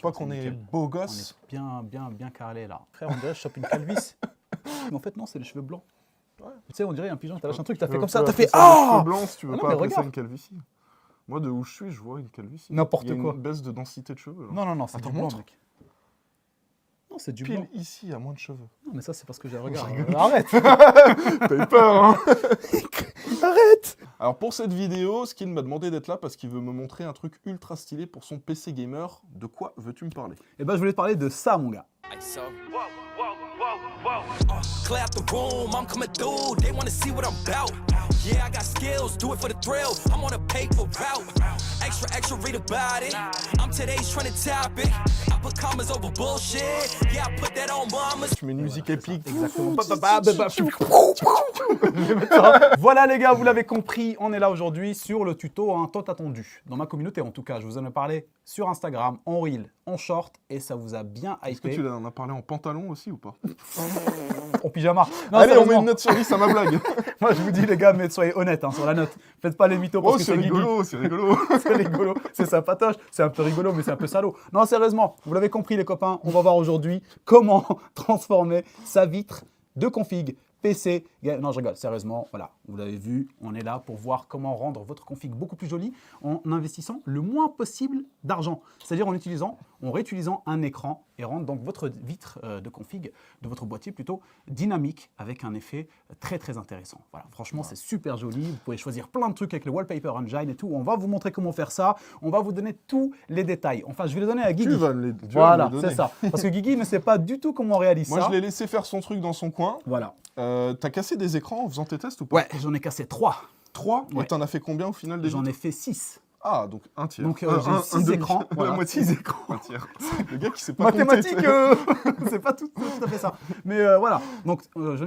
pas qu'on est beau On gosse. est bien carré là. Frère, on dirait que je chope une calvitie. Mais en fait, non, c'est les cheveux blancs. Ouais. Tu sais, on dirait un pigeon, t'as lâché un truc, t'as fait Tu comme peux ça, t'as appeler fait ça des ah. cheveux blancs si tu veux Ah non, pas mais appeler ça regarde. une calvitie. Moi, de où je suis, je vois une calvitie. N'importe Il y a quoi. une baisse de densité de cheveux. Là. Non, c'est Attends, du blanc, montre. mec. Non, c'est du Pile blanc. ici, à moins de cheveux. Non, mais ça, c'est parce que j'ai un Je regard. rigole. Arrête. T'as eu peur, hein? Arrête. Alors, pour cette vidéo, Skin m'a demandé d'être là parce qu'il veut me montrer un truc ultra stylé pour son PC gamer. De quoi veux-tu me parler? Eh ben, je voulais te parler de ça, mon gars. So, clear out the room, I'm coming through. They wanna see what I'm about. Yeah, I got skills, do it for the thrill. I'm on a paper route. Extra, read about it. I'm today's trending topic. I put commas over bullshit. Yeah, I put that on mamas. Tu mets une musique épique. Exactement. Voilà les gars, vous l'avez compris, on est là aujourd'hui sur le tuto tant attendu. Dans ma communauté en tout cas, je vous en ai parlé sur Instagram, en reel, en short, et ça vous a bien Est-ce que hypé. tu en as parlé en pantalon aussi ou pas? En pyjama. Non, Allez, on met sérieusement. une note sur 10 à ma blague. Moi je vous dis les gars, mais soyez honnêtes hein, sur la note. Faites pas les mythos parce Oh, que c'est c'est Guigui. rigolo, c'est rigolo. C'est rigolo, c'est sympatoche, c'est un peu rigolo, mais c'est un peu salaud. Non, sérieusement, vous l'avez compris les copains, on va voir aujourd'hui comment transformer sa vitre de config PC. Non, je rigole, sérieusement, voilà, vous l'avez vu, on est là pour voir comment rendre votre config beaucoup plus jolie en investissant le moins possible d'argent. C'est-à-dire en réutilisant un écran et rendre donc votre vitre de config, de votre boîtier plutôt, dynamique avec un effet très intéressant. Voilà, franchement, c'est super joli. Vous pouvez choisir plein de trucs avec le Wallpaper Engine et tout. On va vous montrer comment faire ça. On va vous donner tous les détails. Enfin, je vais les donner à Guigui. Tu vas me les Voilà, donner. c'est ça. Parce que Guigui ne sait pas du tout comment on réalise Moi, ça. je l'ai laissé faire son truc dans son coin. Voilà. T'as cassé des écrans en faisant tes tests ou pas? Ouais, j'en ai cassé 3. 3. Ouais. Et t'en as fait combien au final des J'en vitres? ai fait 6. Ah, donc un tiers. Donc, j'ai un 6 demi. écrans. La Voilà. moitié. 6 écrans. Un tiers. Le gars qui sait pas Mathématiques, compter. c'est pas tout à fait ça. Mais voilà. Donc,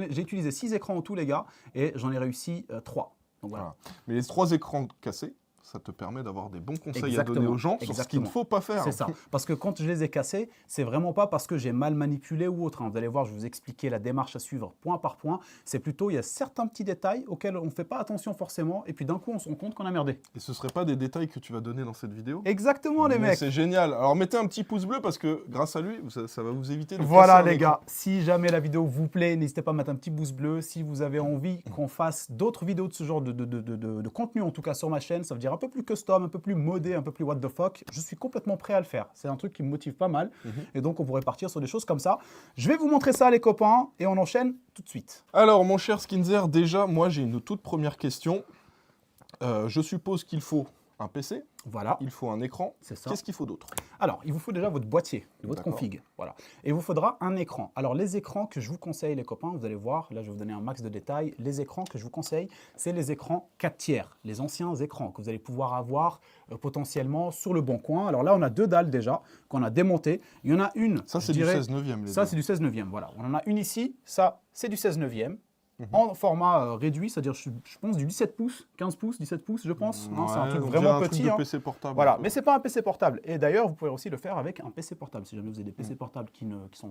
j'ai utilisé 6 écrans en tout, les gars, et j'en ai réussi 3. Donc voilà. Voilà. Mais les 3 écrans cassés, ça te permet d'avoir des bons conseils à donner Exactement. aux gens sur ce qu'il ne Exactement. faut pas faire. C'est ça. Parce que quand je les ai cassés, c'est vraiment pas parce que j'ai mal manipulé ou autre. Hein. Vous allez voir, je vais vous expliquer la démarche à suivre point par point. C'est plutôt, il y a certains petits détails auxquels on ne fait pas attention forcément. Et puis d'un coup, on se rend compte qu'on a merdé. Et ce ne seraient pas des détails que tu vas donner dans cette vidéo? Exactement, les Mais mecs. c'est génial. Alors mettez un petit pouce bleu parce que grâce à lui, ça va vous éviter de Voilà casser un les écran. gars, si jamais la vidéo vous plaît, n'hésitez pas à mettre un petit pouce bleu. Si vous avez envie qu'on fasse d'autres vidéos de ce genre de contenu, en tout cas sur ma chaîne, ça veut dire un peu plus custom, un peu plus modé, un peu plus what the fuck, je suis complètement prêt à le faire. C'est un truc qui me motive pas mal. Et donc on pourrait partir sur des choses comme ça. Je vais vous montrer ça les copains et on enchaîne tout de suite. Alors mon cher Skinzer, déjà, moi j'ai une toute première question. Je suppose qu'il faut un PC, Voilà, il faut un écran. c'est ça. Qu'est-ce qu'il faut d'autre? Alors, il vous faut déjà votre boîtier, votre D'accord. config. Voilà. Et il vous faudra un écran. Alors, les écrans que je vous conseille, les copains, vous allez voir, là, je vais vous donner un max de détails. Les écrans que je vous conseille, c'est les écrans 4 tiers, les anciens écrans que vous allez pouvoir avoir potentiellement sur le bon coin. Alors là, on a 2 dalles déjà qu'on a démontées. Il y en a une, Ça, je c'est du dirais- 16 neuvième. Ça, c'est du 16 neuvième, voilà. On en a une ici, ça, c'est du 16 neuvième. En format réduit, c'est-à-dire, je pense, du 17 pouces, 15 pouces, 17 pouces, je pense. Hein, c'est un truc vraiment petit. de hein. PC portable. Voilà, un peu. mais c'est pas un PC portable. Et d'ailleurs, vous pouvez aussi le faire avec un PC portable. Si jamais vous avez des PC portables qui sont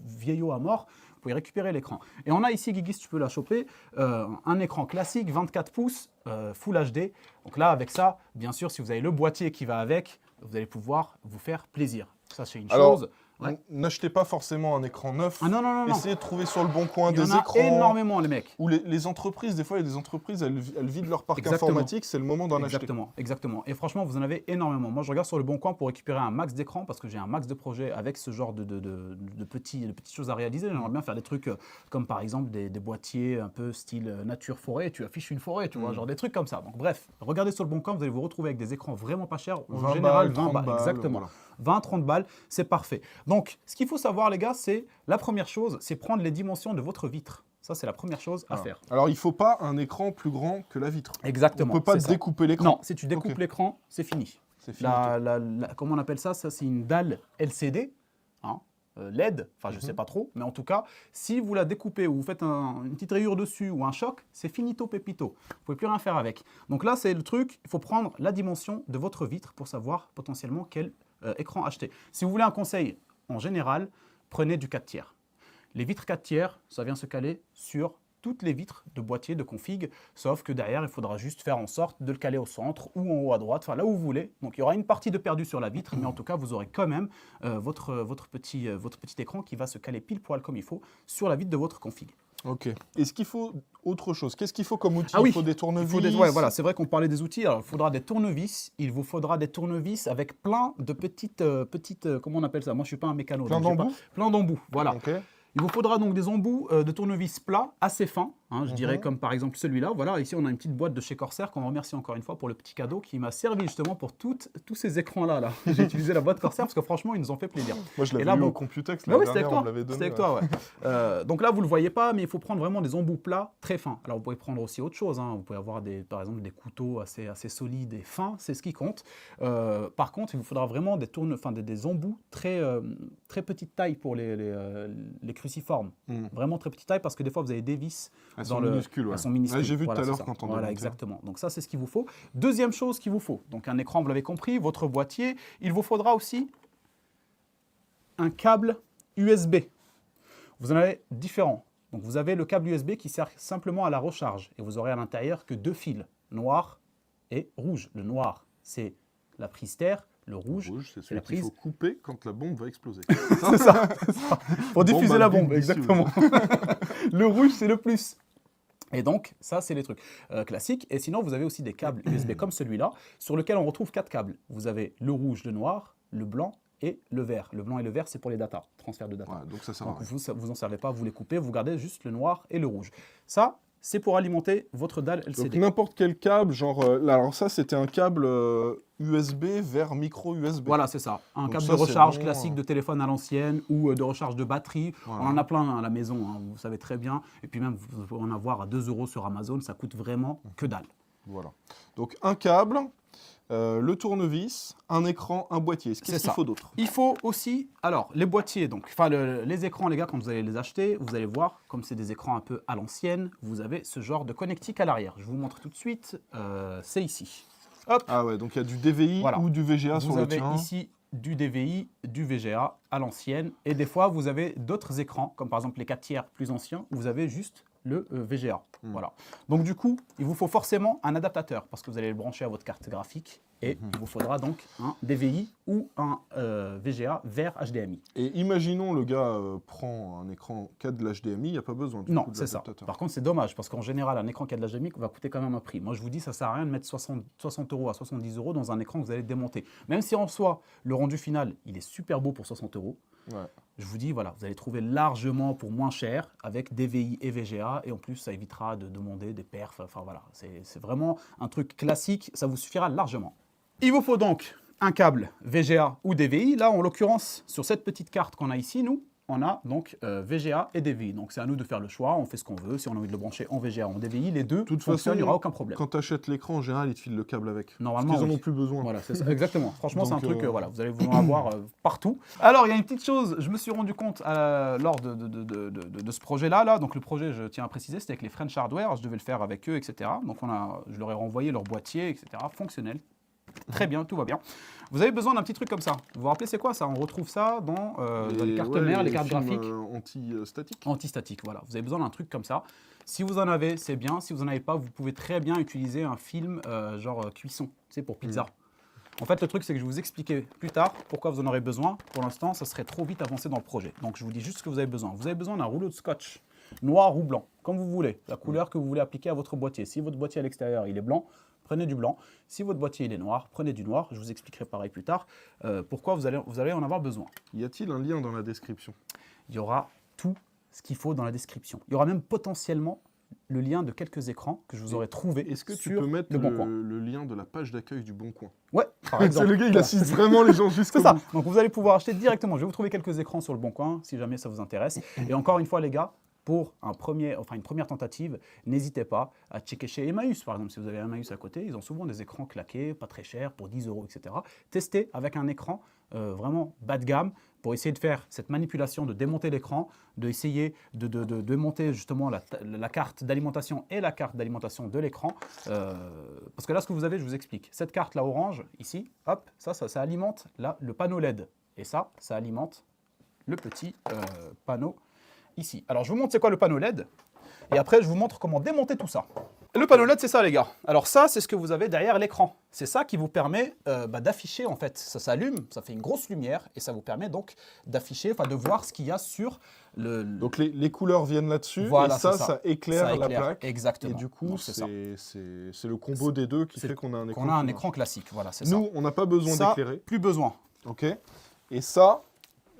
vieillots à mort, vous pouvez récupérer l'écran. Et on a ici, Guigui, si tu peux la choper, un écran classique, 24 pouces, Full HD. Donc là, avec ça, bien sûr, si vous avez le boîtier qui va avec, vous allez pouvoir vous faire plaisir. Ça, c'est une Alors, chose. Ouais. N'achetez pas forcément un écran neuf. Ah non, non, non, non. Essayez de trouver sur le bon coin Il y des en a écrans. énormément, les mecs. Ou les entreprises, des fois, il y a des entreprises, elles vident leur parc Exactement. informatique, c'est le moment d'en acheter. Exactement, exactement. Et franchement, vous en avez énormément. Moi, je regarde sur le bon coin pour récupérer un max d'écran parce que j'ai un max de projets avec ce genre de petites choses à réaliser. J'aimerais bien faire des trucs comme par exemple des boîtiers un peu style nature-forêt. Tu affiches une forêt, tu vois, genre des trucs comme ça. Donc bref, regardez sur le bon coin, vous allez vous retrouver avec des écrans vraiment pas chers. En 20 général, balles, 20 balles. 30 balles, Exactement. voilà. 20-30 balles, c'est parfait. Donc, ce qu'il faut savoir, les gars, c'est la première chose, c'est prendre les dimensions de votre vitre. Ça, c'est la première chose à faire. Alors, il ne faut pas un écran plus grand que la vitre. Exactement. On ne peut pas c'est ça. découper l'écran. Non, si tu découpes Ok. l'écran, c'est fini. C'est fini. Comment on appelle ça? Ça, c'est une dalle LCD, hein, LED, enfin, je ne sais pas trop, mais en tout cas, si vous la découpez ou vous faites une petite rayure dessus ou un choc, c'est finito pépito. Vous ne pouvez plus rien faire avec. Donc là, c'est le truc, il faut prendre la dimension de votre vitre pour savoir potentiellement quel écran acheter. Si vous voulez un conseil, en général, prenez du 4 tiers. Les vitres 4 tiers, ça vient se caler sur toutes les vitres de boîtier de config, sauf que derrière, il faudra juste faire en sorte de le caler au centre ou en haut à droite, enfin là où vous voulez. Donc il y aura une partie de perdu sur la vitre, mais en tout cas, vous aurez quand même votre petit écran qui va se caler pile poil comme il faut sur la vitre de votre config. Ok. Est-ce qu'il faut autre chose? Qu'est-ce qu'il faut comme outil? Ah oui, il faut des tournevis. Ouais, voilà, c'est vrai qu'on parlait des outils. Alors, il faudra des tournevis. Il vous faudra des tournevis avec plein de petites, comment on appelle ça? Moi, je suis pas un mécano. Plein donc j'ai d'embouts? pas- Plein d'embouts, voilà. Ok. Il vous faudra donc des embouts de tournevis plats, assez fins, hein, je dirais comme par exemple celui-là. Voilà, ici on a une petite boîte de chez Corsair qu'on remercie encore une fois pour le petit cadeau qui m'a servi justement pour tous ces écrans-là. Là. J'ai utilisé la boîte Corsair parce que franchement ils nous ont fait plaisir. Moi, je Et l'avais là, eu bon. au Computex, Bah la oui, c'était dernière, avec on toi. me l'avait donné. C'était avec toi, ouais. Donc là, vous ne le voyez pas, mais il faut prendre vraiment des embouts plats très fins. Alors, vous pouvez prendre aussi autre chose. Hein. Vous pouvez avoir, par exemple, des couteaux assez solides et fins. C'est ce qui compte. Par contre, il vous faudra vraiment des embouts très petite taille pour les cruciformes. Vraiment très petite taille parce que des fois, vous avez des vis. Elles sont minuscules, ouais. Elles sont minuscules. Ouais, j'ai vu Voilà, tout à l'heure c'est ça. quand on Voilà, démontait. exactement. Donc ça, c'est ce qu'il vous faut. Deuxième chose qu'il vous faut. Donc un écran, vous l'avez compris, votre boîtier. Il vous faudra aussi un câble USB. Vous en avez différents. Donc vous avez le câble USB qui sert simplement à la recharge et vous aurez à l'intérieur que 2 fils, noir et rouge. Le noir, c'est la prise terre. Le rouge, C'est la celui qu'il prise. faut couper quand la bombe va exploser. C'est ça. Pour diffuser bah, la bombe, vite, exactement. Le rouge, c'est le plus. Et donc, ça, c'est les trucs classiques. Et sinon, vous avez aussi des câbles USB comme celui-là, sur lequel on retrouve 4 câbles. Vous avez le rouge, le noir, le blanc et le vert. Le blanc et le vert, c'est pour les data, transfert de data. Ouais, donc ça sert à Donc, rien. vous n'en servez pas, vous les coupez, vous gardez juste le noir et le rouge. Ça, c'est pour alimenter votre dalle Donc LCD. n'importe quel câble, genre... là, alors ça, c'était un câble USB vers micro USB. Voilà, c'est ça. Un Donc câble ça, de c'est recharge bon, classique de téléphone à l'ancienne ou de recharge de batterie. Voilà. On en a plein à la maison, hein, vous savez très bien. Et puis même, vous pouvez en avoir à 2 € sur Amazon, ça coûte vraiment que dalle. Voilà. Donc un câble, le tournevis, un écran, un boîtier. Qu'est-ce qu'il ça. faut d'autre? Il faut aussi, alors les boîtiers, donc, les écrans, les gars, quand vous allez les acheter, vous allez voir, comme c'est des écrans un peu à l'ancienne, vous avez ce genre de connectique à l'arrière. Je vous montre tout de suite, c'est ici. Hop, Ah ouais, donc il y a du DVI Voilà. ou du VGA sur vous le avez tien. ici du DVI, du VGA à l'ancienne, et des fois vous avez d'autres écrans, comme par exemple les 4 tiers plus anciens, où vous avez juste le VGA. Voilà. Donc du coup, il vous faut forcément un adaptateur, parce que vous allez le brancher à votre carte graphique, et il vous faudra donc un DVI ou un VGA vers HDMI. Et imaginons le gars prend un écran qui a de l'HDMI, il n'y a pas besoin du Non, coup de c'est ça. l'adaptateur. Par contre, c'est dommage, parce qu'en général, un écran qui a de l'HDMI va coûter quand même un prix. Moi, je vous dis, ça ne sert à rien de mettre 60 € à 70 € dans un écran que vous allez démonter. Même si en soi, le rendu final, il est super beau pour 60 €. Ouais. Je vous dis, voilà, vous allez trouver largement pour moins cher avec DVI et VGA. Et en plus, ça évitera de demander des perfs. Enfin voilà, c'est vraiment un truc classique. Ça vous suffira largement. Il vous faut donc un câble VGA ou DVI. Là, en l'occurrence, sur cette petite carte qu'on a ici, nous, on a donc VGA et DVI. Donc c'est à nous de faire le choix, on fait ce qu'on veut. Si on a envie de le brancher en VGA ou en DVI, les deux De toute fonctionnent, façon, il n'y aura aucun problème. quand tu achètes l'écran, en général, ils te filent le câble avec. Normalement, Parce qu'ils en oui. ont plus besoin. Voilà, c'est ça, exactement. Franchement, c'est un Donc, truc, voilà, vous allez vous en avoir partout. Alors, il y a une petite chose, je me suis rendu compte lors de ce projet-là. Là. Donc, le projet, je tiens à préciser, c'était avec les French Hardware. Je devais le faire avec eux, etc. Donc, je leur ai renvoyé leur boîtier, etc. Fonctionnel. Très bien, tout va bien. Vous avez besoin d'un petit truc comme ça. Vous vous rappelez, c'est quoi ça? On retrouve ça dans les cartes mères, les cartes films, graphiques. Anti-statiques. Anti-statique, voilà. Vous avez besoin d'un truc comme ça. Si vous en avez, c'est bien. Si vous n'en avez pas, vous pouvez très bien utiliser un film genre cuisson, tu sais, pour pizza. En fait, le truc, c'est que je vais vous expliquer plus tard pourquoi vous en aurez besoin. Pour l'instant, ça serait trop vite avancé dans le projet. Donc, je vous dis juste ce que vous avez besoin. Vous avez besoin d'un rouleau de scotch, noir ou blanc, comme vous voulez, la couleur que vous voulez appliquer à votre boîtier. Si votre boîtier à l'extérieur, il est blanc, prenez du blanc. Si votre boîtier il est noir, prenez du noir. Je vous expliquerai pareil plus tard pourquoi vous allez en avoir besoin. Y a-t-il un lien dans la description? Il y aura tout ce qu'il faut dans la description. Il y aura même potentiellement le lien de quelques écrans que je vous aurai trouvé. Est-ce que tu sur peux mettre le Bon Coin. le lien de la page d'accueil du Bon Coin? Ouais, par C'est exemple. le gars, il Voilà. assiste vraiment les gens jusqu'au C'est ça. bout. Donc vous allez pouvoir acheter directement. Je vais vous trouver quelques écrans sur le Bon Coin si jamais ça vous intéresse. Et encore une fois, les gars, pour une première tentative, n'hésitez pas à checker chez Emmaüs. Par exemple, si vous avez Emmaüs à côté, ils ont souvent des écrans claqués, pas très chers, pour 10 €, etc. Testez avec un écran vraiment bas de gamme pour essayer de faire cette manipulation de démonter l'écran, d'essayer de démonter justement la carte d'alimentation et la carte d'alimentation de l'écran. Parce que là, ce que vous avez, je vous explique. Cette carte-là orange, ici, hop, ça alimente le panneau LED. Et ça alimente le petit panneau ici. Alors, je vous montre c'est quoi le panneau LED. Et après, je vous montre comment démonter tout ça. Le panneau LED, c'est ça, les gars. Alors ça, c'est ce que vous avez derrière l'écran. C'est ça qui vous permet d'afficher, en fait. Ça s'allume, ça fait une grosse lumière, et ça vous permet donc d'afficher, enfin de voir ce qu'il y a sur le... Donc les couleurs viennent là-dessus, Voilà, et ça, c'est ça. ça éclaire la plaque. Exactement. Et du coup, Donc, c'est ça. c'est le combo des deux qui fait qu'on a un écran. Qu'on a un commun. écran classique, voilà, c'est ça. Nous, on n'a pas besoin Ça, d'éclairer. plus besoin. Ok. Et ça,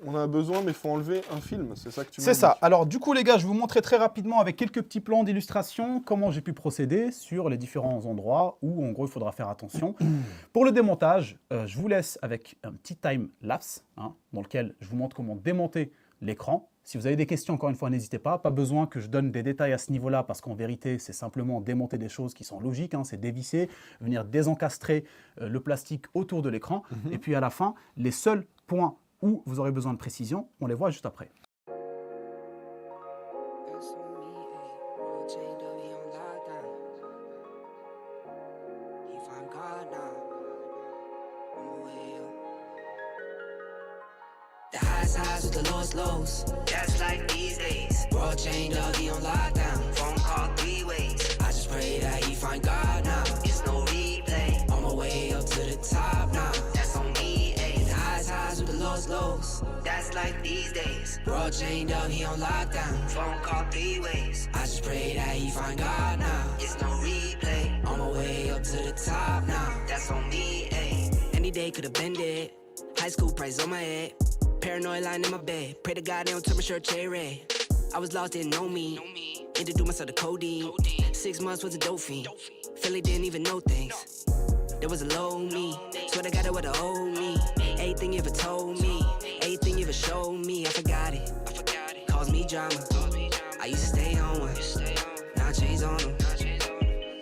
on a besoin, mais il faut enlever un film. C'est ça que tu m'as C'est dit. ça. Alors du coup les gars, je vais vous montrer très rapidement avec quelques petits plans d'illustration comment j'ai pu procéder sur les différents endroits où en gros il faudra faire attention. Pour le démontage, je vous laisse avec un petit time lapse dans lequel je vous montre comment démonter l'écran. Si vous avez des questions, encore une fois, n'hésitez pas. Pas besoin que je donne des détails à ce niveau-là parce qu'en vérité, c'est simplement démonter des choses qui sont logiques. C'est dévisser, venir désencastrer le plastique autour de l'écran. Et puis à la fin, les seuls points où vous aurez besoin de précision, on les voit juste après. The highs with the lowest lows. That's like these days. World chained up, he on lockdown. Phone call 3 ways. I just pray that he find God now. It's no replay. On my way up to the top now. That's on me, ayy. The highs with the lowest lows. That's like these days. World chained up, he on lockdown. Phone call 3 ways. I just pray that he find God now. It's no replay. On my way up to the top now. That's on me, ayy. Any day could have been dead. High school price on my head. Paranoid lying in my bed. Pray to God they don't turn my shirt cherry. I was lost, didn't know me. Introduced myself to codeine. 6 months was a dope fiend. Philly didn't even know things. There was a low me. Swear to God it was a old me. Everything you ever told me. Everything you ever showed me. I forgot it. Caused me drama. I used to stay on one. Now I change on them.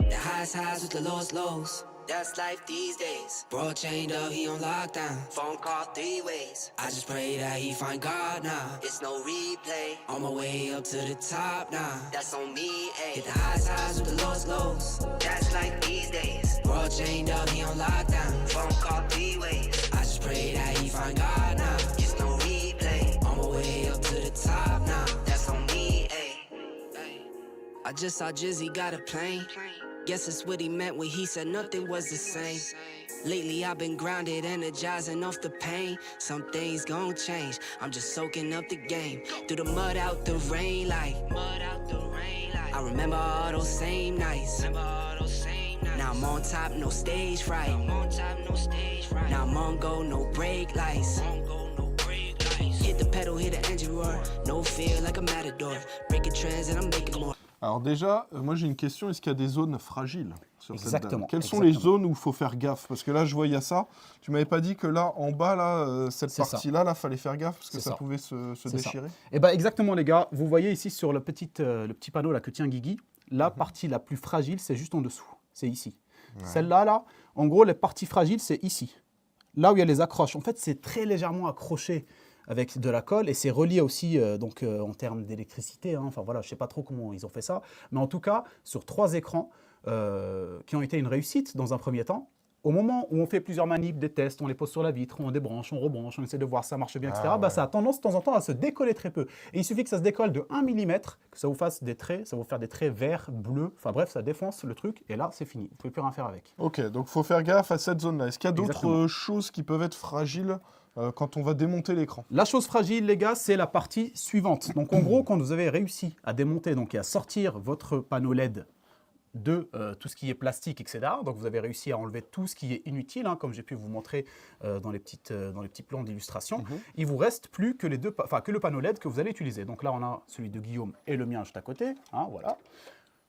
The highs with the lowest lows. That's life these days. Bro chained up, he on lockdown. Phone call 3 ways. I just pray that he find God now. It's no replay. On my way up to the top now. That's on me, ayy. Hit the highs with the lowest lows. That's like these days. Bro chained up, he on lockdown. Phone call 3 ways. I just pray that he find God now. It's no replay. On my way up to the top now. That's on me, ayy. I just saw Jizzy got a plane. Guess that's what he meant when he said nothing was the same. Lately I've been grounded, energizing off the pain. Some things gon' change, I'm just soaking up the game. Through the mud, out the rain, like I remember all those same nights. Now I'm on top, no stage fright. Now I'm on go, no brake lights. Hit the pedal, hit the engine roar. No fear like a matador. Breaking trends and I'm making more. Alors déjà, moi j'ai une question, est-ce qu'il y a des zones fragiles sur cette Exactement. dalle? Quelles sont les zones où il faut faire gaffe? Parce que là, je vois, il y a ça. Tu m'avais pas dit que là, en bas, là, cette C'est partie-là, là, fallait faire gaffe parce que C'est ça ça. pouvait se déchirer? Et bien exactement les gars, vous voyez ici sur le petit panneau là que tient Guigui, la partie la plus fragile c'est juste en dessous, c'est ici. Celle-là, là, en gros les parties fragiles c'est ici, là où il y a les accroches. En fait c'est très légèrement accroché avec de la colle et c'est relié aussi en termes d'électricité. Enfin voilà, je sais pas trop comment ils ont fait ça, mais en tout cas sur 3 écrans qui ont été une réussite dans un premier temps. Au moment où on fait plusieurs manips, des tests, on les pose sur la vitre, on débranche, on rebranche, on essaie de voir si ça marche bien, etc. Ça a tendance de temps en temps à se décoller très peu. Et il suffit que ça se décolle de 1 mm, que ça vous fasse des traits, ça va vous faire des traits verts, bleus, enfin bref, ça défonce le truc, et là, c'est fini. Vous ne pouvez plus rien faire avec. Ok, donc il faut faire gaffe à cette zone-là. Est-ce qu'il y a d'autres Exactement. choses qui peuvent être fragiles quand on va démonter l'écran? La chose fragile, les gars, c'est la partie suivante. Donc en gros, quand vous avez réussi à démonter donc, et à sortir votre panneau LED de tout ce qui est plastique, etc. Donc vous avez réussi à enlever tout ce qui est inutile, comme j'ai pu vous montrer dans les petits plans d'illustration. Il vous reste plus que que le panneau LED que vous allez utiliser. Donc là, on a celui de Guillaume et le mien juste à côté. Voilà.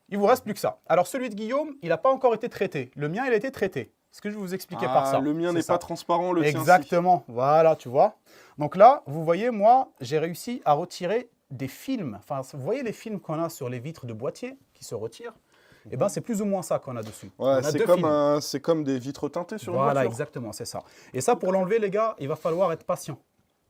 Il vous reste plus que ça. Alors celui de Guillaume, il n'a pas encore été traité. Le mien, il a été traité. Ce que je vais vous expliquer par ça. Le mien c'est n'est ça. pas transparent, le tien si. Exactement. Voilà, tu vois. Donc là, vous voyez, moi, j'ai réussi à retirer des films. Enfin, vous voyez les films qu'on a sur les vitres de boîtier qui se retirent? Eh ben, c'est plus ou moins ça qu'on a dessus. Ouais, On a c'est comme des vitres teintées sur une Voilà, voiture. exactement, c'est ça. Et ça, pour l'enlever, les gars, il va falloir être patient.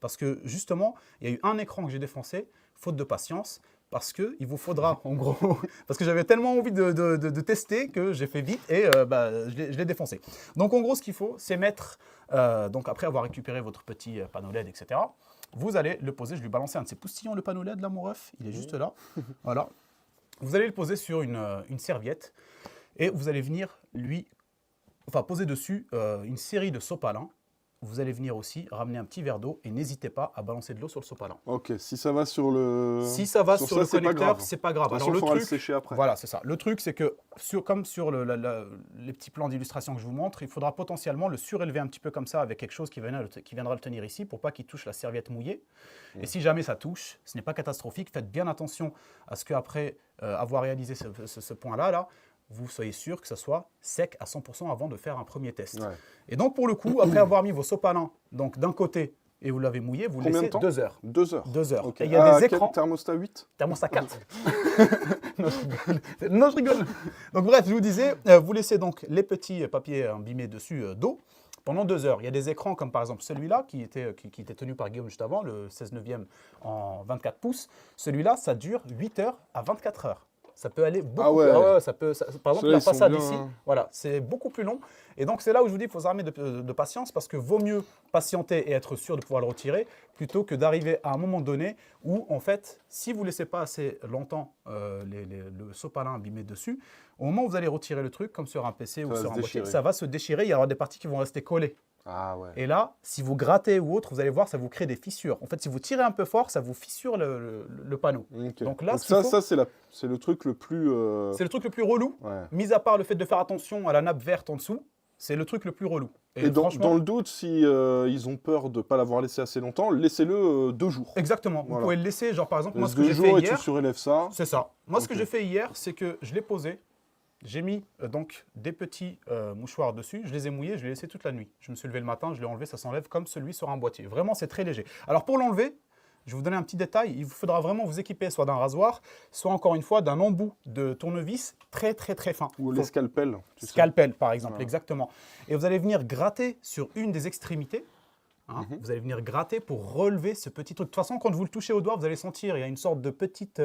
Parce que, justement, il y a eu un écran que j'ai défoncé, faute de patience, parce qu'il vous faudra, en gros... parce que j'avais tellement envie de tester que j'ai fait vite et je l'ai défoncé. Donc, en gros, ce qu'il faut, c'est mettre... donc, après avoir récupéré votre petit panneau LED, etc., vous allez le poser. Je lui balancer un de ces poustillons, le panneau LED, là, mon ref. Il est juste là. Voilà. Vous allez le poser sur une serviette et vous allez venir poser dessus une série de sopalins. Vous allez venir aussi ramener un petit verre d'eau et n'hésitez pas à balancer de l'eau sur le sopalin. Ok, si ça va sur le... Si ça va sur le c'est pas connecteur, grave. c'est pas grave. De toute Alors façon, le faudra truc, le sécher après. voilà, c'est ça. Le truc, c'est que comme sur les petits plans d'illustration que je vous montre, il faudra potentiellement le surélever un petit peu comme ça avec quelque chose qui viendra le tenir ici pour pas qu'il touche la serviette mouillée. Et si jamais ça touche, ce n'est pas catastrophique. Faites bien attention à ce qu'après avoir réalisé ce point-là, vous soyez sûr que ça soit sec à 100% avant de faire un premier test. Ouais. Et donc pour le coup, après avoir mis vos sopalins donc d'un côté et vous l'avez mouillé, vous Combien de laissez temps 2 heures. 2 heures. 2 heures. Ok. Et il y a des écrans. Thermostat 8 Thermostat 4. Non, je rigole. Donc bref, je vous disais, vous laissez donc les petits papiers imbibés dessus d'eau pendant 2 heures. Il y a des écrans comme par exemple celui-là qui était tenu par Guillaume juste avant, le 16/9 en 24 pouces. Celui-là, ça dure 8 heures à 24 heures. Ça peut aller beaucoup ouais. plus loin. Par exemple, la Ceux-là, ils sont façade bien, ici, hein. voilà, c'est beaucoup plus long. Et donc, c'est là où je vous dis qu'il faut s'armer de patience parce que vaut mieux patienter et être sûr de pouvoir le retirer plutôt que d'arriver à un moment donné où, en fait, si vous ne laissez pas assez longtemps le sopalin abîmé dessus, au moment où vous allez retirer le truc, comme sur un PC ou va sur se un boîtier, déchirer. ça va se déchirer. Il y aura des parties qui vont rester collées. Ah ouais. Et là, si vous grattez ou autre, vous allez voir, ça vous crée des fissures. En fait, si vous tirez un peu fort, ça vous fissure le panneau. Ok. Donc là, ça c'est le truc le plus... c'est le truc le plus relou. Ouais. Mis à part le fait de faire attention à la nappe verte en dessous, c'est le truc le plus relou. Et dans franchement, le doute, si ils ont peur de ne pas l'avoir laissé assez longtemps, laissez-le 2 jours. exactement. Vous Voilà. pouvez le laisser, genre par exemple, moi Laisse ce que 2 j'ai jours fait et tu hier, surélèves ça. c'est ça. Moi ce que Ok. j'ai fait hier, c'est que je l'ai posé, j'ai mis donc des petits mouchoirs dessus, je les ai mouillés, je l'ai laissé toute la nuit. Je me suis levé le matin, je l'ai enlevé, ça s'enlève comme celui sur un boîtier. Vraiment, c'est très léger. Alors pour l'enlever, je vais vous donner un petit détail, il vous faudra vraiment vous équiper soit d'un rasoir, soit encore une fois d'un embout de tournevis très très très fin. Ou les scalpels. tu sais. Scalpel, par exemple, Voilà. exactement. Et vous allez venir gratter sur une des extrémités. Hein, vous allez venir gratter pour relever ce petit truc. De toute façon, quand vous le touchez au doigt, vous allez sentir, il y a une sorte de petite...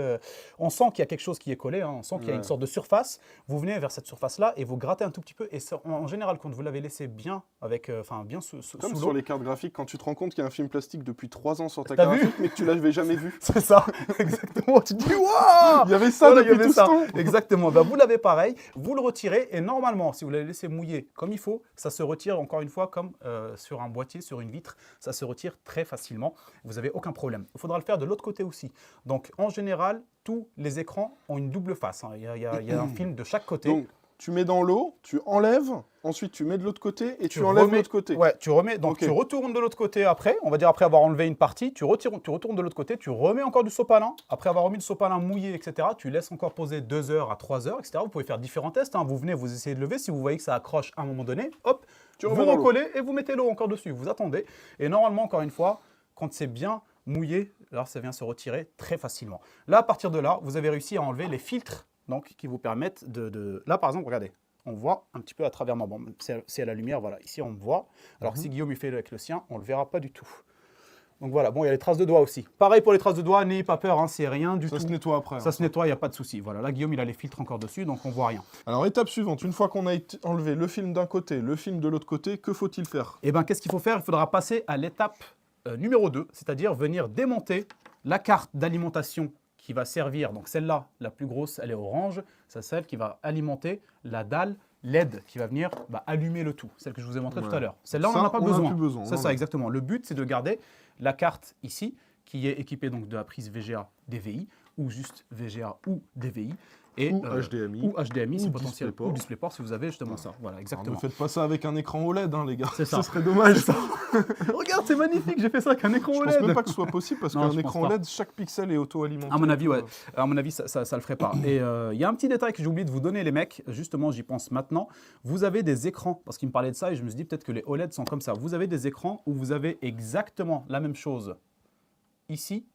on sent qu'il y a quelque chose qui est collé, hein, on sent qu'il y a une sorte de surface. Vous venez vers cette surface-là et vous grattez un tout petit peu. Et ça, en général, quand vous l'avez laissé bien, bien sous Comme l'eau... sur les cartes graphiques, quand tu te rends compte qu'il y a un film plastique depuis 3 ans sur ta T'as carte vu graphique, mais que tu l'avais jamais vu. C'est ça, exactement. Tu te dis, waouh! Il y avait ça Voilà, il y depuis avait tout ça. ce temps. Exactement. Ben, vous l'avez pareil, vous le retirez et normalement, si vous l'avez laissé mouiller comme il faut, ça se retire encore une fois comme sur un boîtier, sur une vitre, ça se retire très facilement. Vous n'avez aucun problème. Il faudra le faire de l'autre côté aussi. Donc, en général, tous les écrans ont une double face. Hein. Il y a un film de chaque côté. Donc, tu mets dans l'eau, tu enlèves, ensuite tu mets de l'autre côté et tu enlèves de l'autre côté. Ouais, tu remets. Donc, Ok. tu retournes de l'autre côté après. On va dire après avoir enlevé une partie, tu retournes de l'autre côté, tu remets encore du sopalin. Après avoir remis le sopalin mouillé, etc., tu laisses encore poser 2 heures à 3 heures, etc. Vous pouvez faire différents tests. Hein. Vous venez, vous essayez de lever. Si vous voyez que ça accroche à un moment donné, hop, Tu vous remets dans l'eau. recollez et vous mettez l'eau encore dessus. Vous attendez. Et normalement, encore une fois, quand c'est bien mouillé, alors ça vient se retirer très facilement. Là, à partir de là, vous avez réussi à enlever les filtres donc, qui vous permettent de... Là, par exemple, regardez, on voit un petit peu à travers moi. Bon, c'est à la lumière, voilà. Ici, on me voit. Alors, si Guillaume il fait avec le sien, on ne le verra pas du tout. Donc voilà, bon, il y a les traces de doigts aussi. Pareil pour les traces de doigts, n'ayez pas peur, hein, c'est rien du Ça tout. se nettoie après. Ça hein. se nettoie, il n'y a pas de souci. Voilà, là, Guillaume, il a les filtres encore dessus, donc on voit rien. Alors, étape suivante, une fois qu'on a enlevé le film d'un côté, le film de l'autre côté, que faut-il faire? Eh bien, qu'est-ce qu'il faut faire? Il faudra passer à l'étape numéro 2, c'est-à-dire venir démonter la carte d'alimentation qui va servir. Donc celle-là, la plus grosse, elle est orange. C'est celle qui va alimenter la dalle LED qui va venir allumer le tout. Celle que je vous ai montrée tout à l'heure. Celle-là, on Ça, n'en a pas on en a besoin. plus besoin, C'est non, ça, mais- exactement. Le but, c'est de garder la carte ici, qui est équipée donc de la prise VGA DVI, ou juste VGA ou DVI. Et, Ou HDMI. Ou HDMI, si ou potentiel. DisplayPort. Ou DisplayPort, si vous avez justement ça. Voilà, Alors, exactement. ne faites pas ça avec un écran OLED, hein, les gars. C'est ça. Ce serait dommage. Regarde, c'est magnifique, j'ai fait ça avec un écran Je OLED. pense même pas que ce soit possible parce Non, qu'un je pense écran pas. OLED, chaque pixel est auto-alimenté. À mon avis, ouais. Donc, À mon avis, ça le ferait pas. Et il y a un petit détail que j'ai oublié de vous donner, les mecs. Justement, j'y pense maintenant. Vous avez des écrans, parce qu'il me parlait de ça, et je me suis dit peut-être que les OLED sont comme ça. Vous avez des écrans où vous avez exactement la même chose. Ici,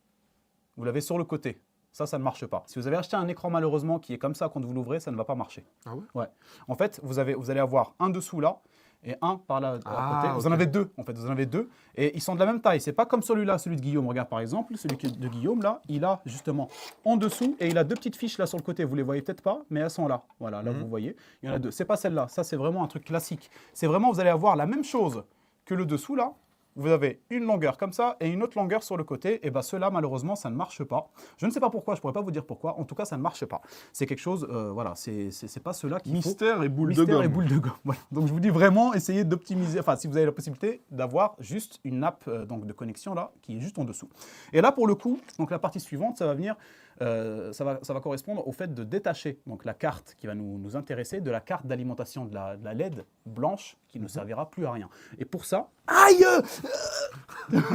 vous l'avez sur le côté. Ça ne marche pas. Si vous avez acheté un écran malheureusement qui est comme ça quand vous l'ouvrez, ça ne va pas marcher. Ah ouais? Ouais. En fait, vous allez avoir un dessous là et un par là à côté. Vous en ok. avez deux, en fait. Vous en avez deux et ils sont de la même taille. C'est pas comme celui-là, celui de Guillaume. Regarde par exemple, celui de Guillaume là, il a justement en dessous et il a deux petites fiches là sur le côté. Vous les voyez peut-être pas, mais elles sont là. Voilà, là vous voyez. Il y en a deux. C'est pas celle-là. Ça c'est vraiment un truc classique. C'est vraiment vous allez avoir la même chose que le dessous là. vous avez une longueur comme ça et une autre longueur sur le côté. Et bien ceux-là, malheureusement, ça ne marche pas. Je ne sais pas pourquoi, je ne pourrais pas vous dire pourquoi. En tout cas, ça ne marche pas. C'est quelque chose, voilà, c'est pas ceux-là qui Mystère et boule de Mystère gomme. et boule de gomme. Voilà. Donc je vous dis vraiment, essayez d'optimiser, enfin si vous avez la possibilité d'avoir juste une nappe donc de connexion là, qui est juste en dessous. Et là pour le coup, donc la partie suivante, ça va venir, ça va correspondre au fait de détacher donc la carte qui va nous intéresser de la carte d'alimentation de la LED blanche qui ne servira plus à rien. Et pour ça, aïe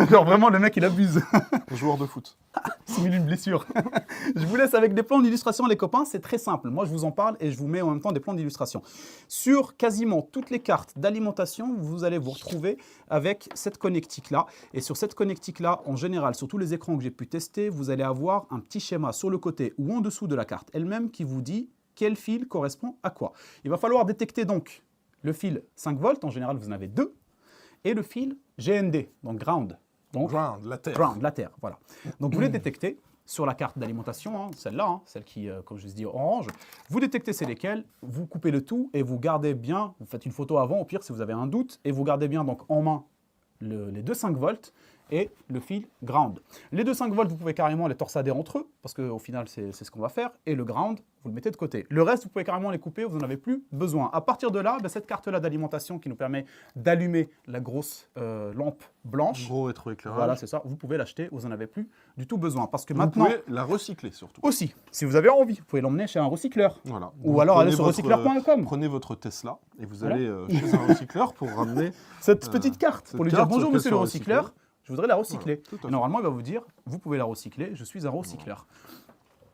genre vraiment le mec il abuse. Joueur de foot. Simule une blessure. Je vous laisse avec des plans d'illustration, les copains. C'est très simple. Moi, je vous en parle et je vous mets en même temps des plans d'illustration. Sur quasiment toutes les cartes d'alimentation, vous allez vous retrouver avec cette connectique-là. Et sur cette connectique-là, en général, sur tous les écrans que j'ai pu tester, vous allez avoir un petit schéma sur le côté ou en dessous de la carte elle-même qui vous dit quel fil correspond à quoi. Il va falloir détecter donc le fil 5 volts. En général, vous en avez deux. Et le fil GND, donc ground. Donc, Ground, la terre. ground, la terre, voilà. Donc vous les détectez sur la carte d'alimentation, hein, celle-là, hein, celle qui, comme je vous dis, orange. Vous détectez c'est lesquelles, vous coupez le tout et vous gardez bien, vous faites une photo avant au pire si vous avez un doute, et vous gardez bien donc en main les deux 5 volts et le fil ground. Les deux 5 volts, vous pouvez carrément les torsader entre eux, parce qu'au final, c'est ce qu'on va faire, et le ground, vous le mettez de côté. Le reste, vous pouvez carrément les couper, vous n'en avez plus besoin. À partir de là, cette carte-là d'alimentation qui nous permet d'allumer la grosse lampe blanche, Gros rétroéclairage. voilà, c'est ça, vous pouvez l'acheter, vous n'en avez plus du tout besoin. Parce que Vous maintenant, pouvez la recycler surtout. aussi, si vous avez envie, vous pouvez l'emmener chez un recycleur. Voilà. Ou Vous alors aller prenez sur votre- recycleur.com. Prenez votre Tesla et vous Voilà. allez chez un recycleur pour ramener Cette petite carte, cette pour lui dire carte bonjour sur monsieur le laquelle recycleur, je voudrais la recycler. Voilà, tout à fait. Et normalement, il va vous dire, vous pouvez la recycler, je suis un recycleur.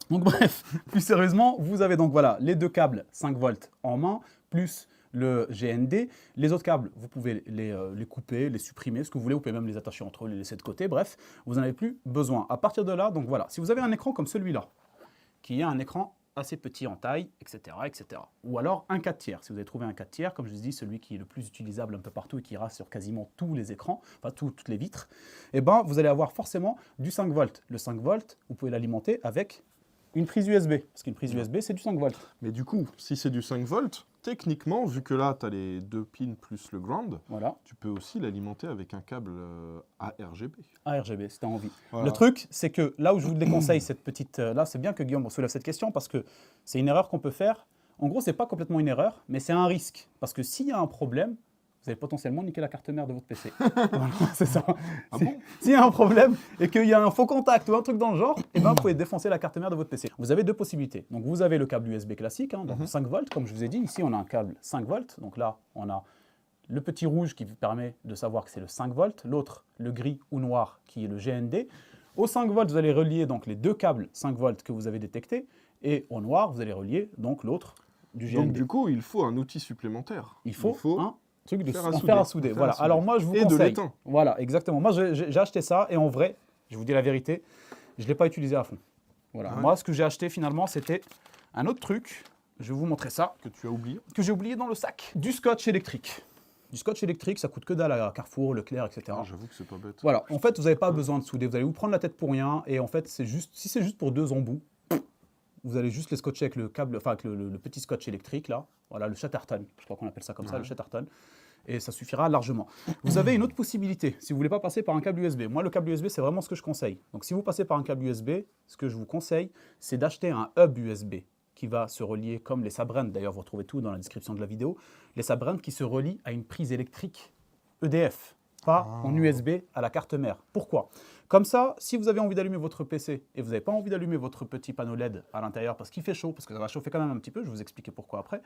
Donc bref, plus sérieusement, vous avez donc voilà les deux câbles 5 volts en main, plus le GND. Les autres câbles, vous pouvez les couper, les supprimer, ce que vous voulez, vous pouvez même les attacher entre eux, les laisser de côté, bref, vous n'en avez plus besoin. À partir de là, donc voilà, si vous avez un écran comme celui-là, qui est un écran assez petit en taille, etc., etc. Ou alors un 4 tiers, si vous avez trouvé un 4 tiers, comme je vous dis, celui qui est le plus utilisable un peu partout et qui ira sur quasiment tous les écrans, enfin toutes les vitres, et ben vous allez avoir forcément du 5 volts. Le 5 volts, vous pouvez l'alimenter avec une prise USB, parce qu'une prise USB, c'est du 5 volts. Mais du coup, si c'est du 5 volts, techniquement, vu que là, tu as les deux pins plus le ground, Voilà, tu peux aussi l'alimenter avec un câble ARGB. ARGB, si tu as envie. Voilà. Le truc, c'est que là où je vous déconseille cette petite... là, c'est bien que Guillaume soulève cette question, parce que c'est une erreur qu'on peut faire. En gros, c'est pas complètement une erreur, mais c'est un risque. Parce que s'il y a un problème, vous allez potentiellement niquer la carte mère de votre PC. Voilà, c'est ça. Ah bon S'il y a un problème et qu'il y a un faux contact ou un truc dans le genre, eh ben, vous pouvez défoncer la carte mère de votre PC. Vous avez deux possibilités. Donc vous avez le câble USB classique, hein, donc 5 volts, comme je vous ai dit. Ici, on a un câble 5 volts. Donc là, on a le petit rouge qui vous permet de savoir que c'est le 5 volts. L'autre, le gris ou noir, qui est le GND. Au 5 volts, vous allez relier donc les deux câbles 5 volts que vous avez détectés. Et au noir, vous allez relier donc l'autre du GND. Donc du coup, il faut un outil supplémentaire. Il faut un truc de fer à en souder. fer à souder. Un fer à Voilà. souder. Alors moi, je vous Et de conseille. l'étain. Voilà, exactement. Moi, j'ai acheté ça et en vrai, je vous dis la vérité, je ne l'ai pas utilisé à fond. Voilà. Ouais. Moi, ce que j'ai acheté finalement, c'était un autre truc. Je vais vous montrer ça, Que tu as oublié. que j'ai oublié dans le sac. Du scotch électrique. Du scotch électrique, ça coûte que dalle à Carrefour, Leclerc, etc. Ah, j'avoue que c'est pas bête. Voilà. En fait, vous n'avez pas besoin de souder. Vous allez vous prendre la tête pour rien. Et en fait, c'est juste, si c'est juste pour deux embouts, vous allez juste les scotcher avec le câble, enfin avec le petit scotch électrique là. Voilà, le Chatterton. Je crois qu'on appelle ça comme ça, le Chatterton. Et ça suffira largement. Vous avez une autre possibilité, si vous ne voulez pas passer par un câble USB. Moi, le câble USB, c'est vraiment ce que je conseille. Donc, si vous passez par un câble USB, ce que je vous conseille, c'est d'acheter un hub USB qui va se relier comme les Sabrent. D'ailleurs, vous retrouvez tout dans la description de la vidéo. Les Sabrent qui se relient à une prise électrique EDF, pas en USB à la carte mère. Pourquoi ? Comme ça, si vous avez envie d'allumer votre PC et vous n'avez pas envie d'allumer votre petit panneau LED à l'intérieur parce qu'il fait chaud, parce que ça va chauffer quand même un petit peu, je vais vous expliquer pourquoi après,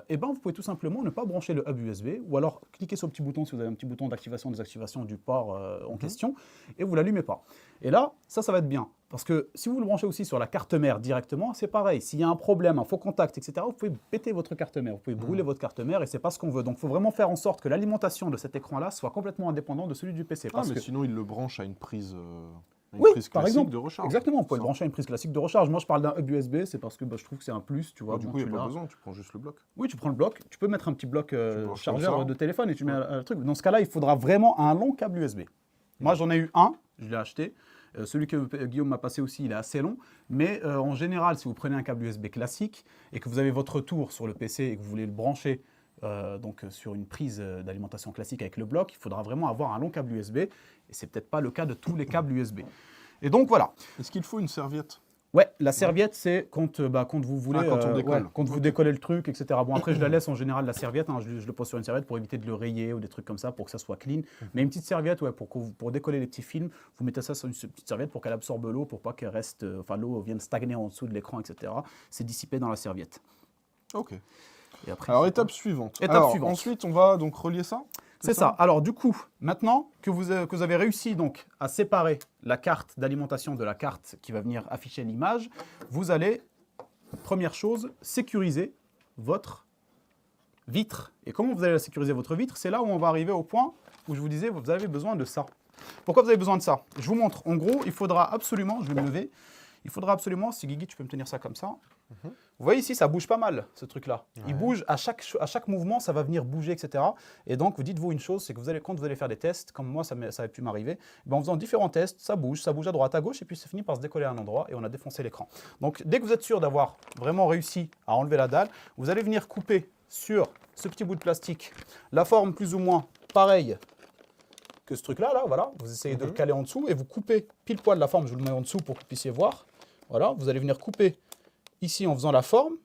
et ben vous pouvez tout simplement ne pas brancher le hub USB ou alors cliquer sur le petit bouton si vous avez un petit bouton d'activation, désactivation du port en question et vous ne l'allumez pas. Et là, ça va être bien. Parce que si vous le branchez aussi sur la carte mère directement, c'est pareil. S'il y a un problème, un faux contact, etc., vous pouvez péter votre carte mère, vous pouvez brûler votre carte mère et c'est pas ce qu'on veut. Donc il faut vraiment faire en sorte que l'alimentation de cet écran-là soit complètement indépendante de celui du PC. Ah, Parce mais que... sinon, il le branche à une prise, Oui, prise par classique exemple. de recharge. Exactement, vous pouvez le Ça. brancher à une prise classique de recharge. Moi, je parle d'un hub USB, c'est parce que je trouve que c'est un plus, tu vois. Ouais, du bon, coup, il tu n'y a pas l'as. besoin, tu prends juste le bloc. Oui, tu prends le bloc, tu peux mettre un petit bloc branches chargeur comme ça. de téléphone et tu mets le truc. Dans ce cas-là, il faudra vraiment un long câble USB. Moi, j'en ai eu un, je l'ai acheté. Celui que Guillaume m'a passé aussi, il est assez long. Mais en général, si vous prenez un câble USB classique et que vous avez votre tour sur le PC et que vous voulez le brancher donc sur une prise d'alimentation classique avec le bloc, il faudra vraiment avoir un long câble USB. Et c'est peut-être pas le cas de tous les câbles USB. Et donc voilà. Est-ce qu'il faut une serviette? Ouais, la serviette, c'est quand vous voulez, quand on décolle. quand vous décollez le truc, etc. Bon, après, je la laisse en général, la serviette, hein, je le pose sur une serviette pour éviter de le rayer ou des trucs comme ça, pour que ça soit clean. Mais une petite serviette, ouais, pour décoller les petits films, vous mettez ça sur une petite serviette pour qu'elle absorbe l'eau, pour pas qu'elle reste, l'eau vienne stagner en dessous de l'écran, etc. C'est dissipé dans la serviette. Ok. Et après, Alors, étape suivante. Étape Alors, suivante. Ensuite, on va donc relier ça? C'est ça. Alors du coup, maintenant que vous avez réussi donc à séparer la carte d'alimentation de la carte qui va venir afficher l'image, vous allez, première chose, sécuriser votre vitre. Et comment vous allez la sécuriser votre vitre? C'est là où on va arriver au point où je vous disais, vous avez besoin de ça. Pourquoi vous avez besoin de ça? Je vous montre. En gros, il faudra absolument, je vais me lever, il faudra absolument, si Guigui, tu peux me tenir ça comme ça. Vous voyez ici, ça bouge pas mal, ce truc-là. Il bouge, à chaque mouvement, ça va venir bouger, etc. Et donc, vous dites-vous une chose, c'est que quand vous allez faire des tests, comme moi, ça a pu m'arriver, en faisant différents tests, ça bouge à droite, à gauche, et puis ça finit par se décoller à un endroit, et on a défoncé l'écran. Donc, dès que vous êtes sûr d'avoir vraiment réussi à enlever la dalle, vous allez venir couper sur ce petit bout de plastique la forme plus ou moins pareille que ce truc-là, là, voilà. Vous essayez de le caler en dessous, et vous coupez pile poil la forme, je vous le mets en dessous pour que vous puissiez voir. Voilà, vous allez venir couper ici en faisant la forme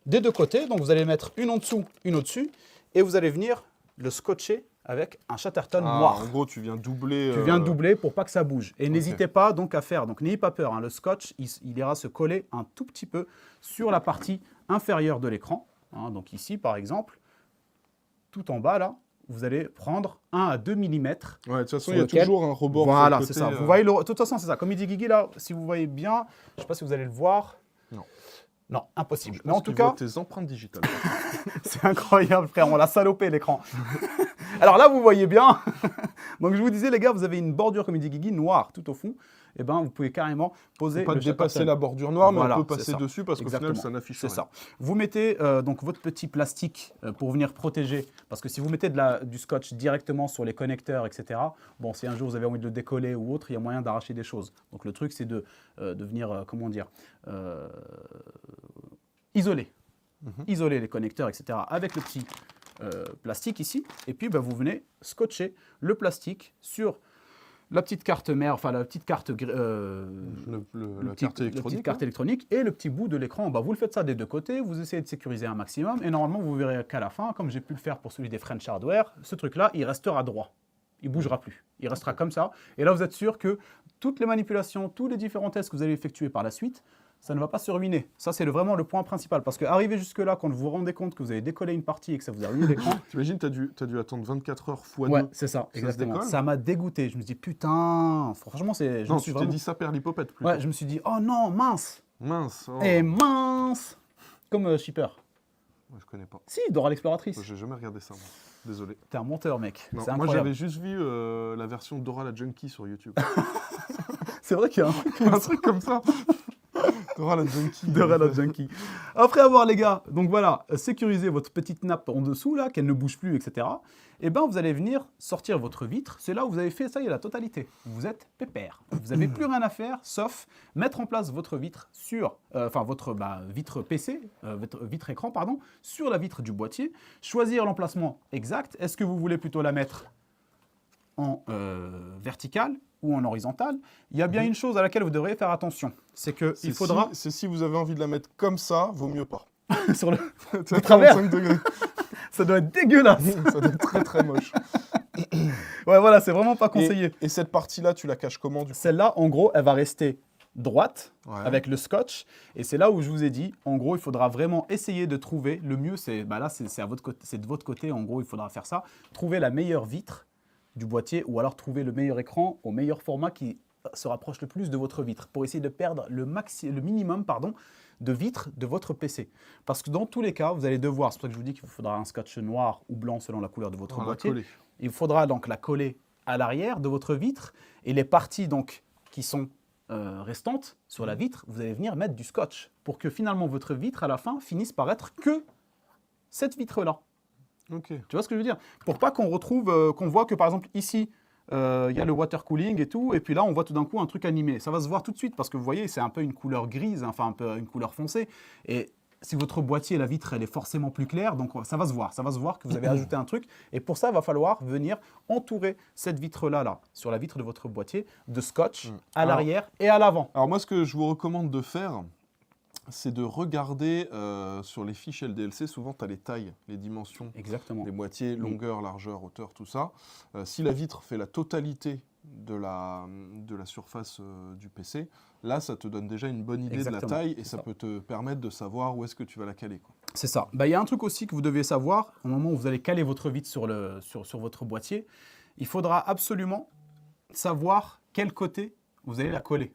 des deux côtés. Donc vous allez mettre une en dessous, une au-dessus, et vous allez venir le scotcher avec un Chatterton noir. En gros, tu viens doubler. Tu viens doubler pour pas que ça bouge. Et n'hésitez pas donc à faire, donc n'ayez pas peur, hein, le scotch, il ira se coller un tout petit peu sur la partie inférieure de l'écran. Hein, donc ici, par exemple, tout en bas là, vous allez prendre 1 à 2 mm. Ouais, de toute façon, il y a toujours un rebord. Voilà, sur le c'est côté, ça. Vous voyez de toute façon, c'est ça. Comme il dit Guigui là, si vous voyez bien, je ne sais pas si vous allez le voir. Non. Non, impossible. Mais en tout cas, tes empreintes digitales. C'est incroyable, frère. On l'a salopé l'écran. Alors là, vous voyez bien. Donc je vous disais, les gars, vous avez une bordure, comme il dit Guigui, noire tout au fond. Et ben, vous pouvez carrément poser. Pas le dépasser Chatterton. la bordure noire, mais Voilà, on peut c'est passer ça. dessus parce qu'au final, Exactement. ça n'affiche C'est rien. ça. Vous mettez donc votre petit plastique pour venir protéger, parce que si vous mettez du scotch directement sur les connecteurs, etc., bon, si un jour vous avez envie de le décoller ou autre, il y a moyen d'arracher des choses. Donc le truc, c'est de venir, comment dire, isoler. Isoler les connecteurs, etc., avec le petit plastique ici. Et puis, vous venez scotcher le plastique sur la petite carte mère, enfin la petite carte, La carte la électronique. petite carte électronique et le petit bout de l'écran. Vous le faites ça des deux côtés, vous essayez de sécuriser un maximum et normalement vous verrez qu'à la fin, comme j'ai pu le faire pour celui des French Hardware, ce truc-là, il restera droit. Il ne bougera plus. Il restera comme ça. Et là, vous êtes sûr que toutes les manipulations, tous les différents tests que vous allez effectuer par la suite, ça ne va pas se ruiner. Ça, c'est vraiment le point principal. Parce qu'arriver jusque-là, quand vous vous rendez compte que vous avez décollé une partie et que ça vous a ruiné l'écran... T'imagines, t'as dû attendre 24 heures x2. Ouais, c'est ça, exactement. Ça m'a dégoûté. Je me suis dit, putain, franchement, c'est... Non, tu t'es dit ça perd l'hypopète plutôt. Ouais, je me suis dit, oh non, mince. Mince. Oh. Et mince. Comme Shipper. Moi, je connais pas. Si, Dora l'exploratrice. J'ai jamais regardé ça, moi. Désolé. T'es un menteur, mec. Non, C'est moi, incroyable. j'avais juste vu la version Dora la Junkie sur YouTube. C'est vrai qu'il y a Un truc comme ça. Dora la Junkie. Dora la Junkie. Après avoir, les gars, donc voilà, sécuriser votre petite nappe en dessous, là, qu'elle ne bouge plus, etc. Et ben, vous allez venir sortir votre vitre. C'est là où vous avez fait, ça y est, la totalité. Vous êtes pépère. Vous n'avez plus rien à faire, sauf mettre en place votre vitre sur, votre vitre PC, votre vitre écran, pardon, sur la vitre du boîtier. Choisir l'emplacement exact. Est-ce que vous voulez plutôt la mettre en verticale ou en horizontal? Il y a bien une chose à laquelle vous devriez faire attention. C'est que il faudra... Si vous avez envie de la mettre comme ça, vaut mieux pas. sur le... C'est à travers. 45 degrés. Ça doit être dégueulasse. Ça doit être très très moche. Ouais, voilà, c'est vraiment pas conseillé. Et cette partie-là, tu la caches comment du coup? Celle-là, en gros, elle va rester droite Ouais. avec le scotch. Et c'est là où je vous ai dit, en gros, il faudra vraiment essayer de trouver le mieux. C'est à votre côté, c'est de votre côté. En gros, il faudra faire ça. Trouver la meilleure vitre du boîtier ou alors trouver le meilleur écran au meilleur format qui se rapproche le plus de votre vitre pour essayer de perdre le minimum de vitres de votre PC. Parce que dans tous les cas, vous allez devoir, c'est pour ça que je vous dis qu'il vous faudra un scotch noir ou blanc selon la couleur de votre boîtier. Il faudra donc la coller à l'arrière de votre vitre et les parties donc qui sont restantes sur la vitre, vous allez venir mettre du scotch pour que finalement votre vitre à la fin finisse par être que cette vitre-là. Ok. Tu vois ce que je veux dire? Pour pas qu'on retrouve, qu'on voit que par exemple ici, il y a le water cooling et tout, et puis là on voit tout d'un coup un truc animé. Ça va se voir tout de suite parce que vous voyez, c'est un peu une couleur grise, enfin un peu une couleur foncée. Et si votre boîtier, la vitre, elle est forcément plus claire, donc ça va se voir que vous avez ajouté un truc. Et pour ça, il va falloir venir entourer cette vitre-là, sur la vitre de votre boîtier, de scotch à l'arrière et à l'avant. Alors moi, ce que je vous recommande de faire, c'est de regarder sur les fiches LDLC, souvent tu as les tailles, les dimensions Exactement. des boîtiers, longueur, largeur, hauteur, tout ça. Si la vitre fait la totalité de la surface du PC, là, ça te donne déjà une bonne idée de la taille et ça peut te permettre de savoir où est-ce que tu vas la caler, quoi. C'est ça. Il y a un truc aussi que vous devez savoir, au moment où vous allez caler votre vitre sur votre boîtier, il faudra absolument savoir quel côté vous allez la coller.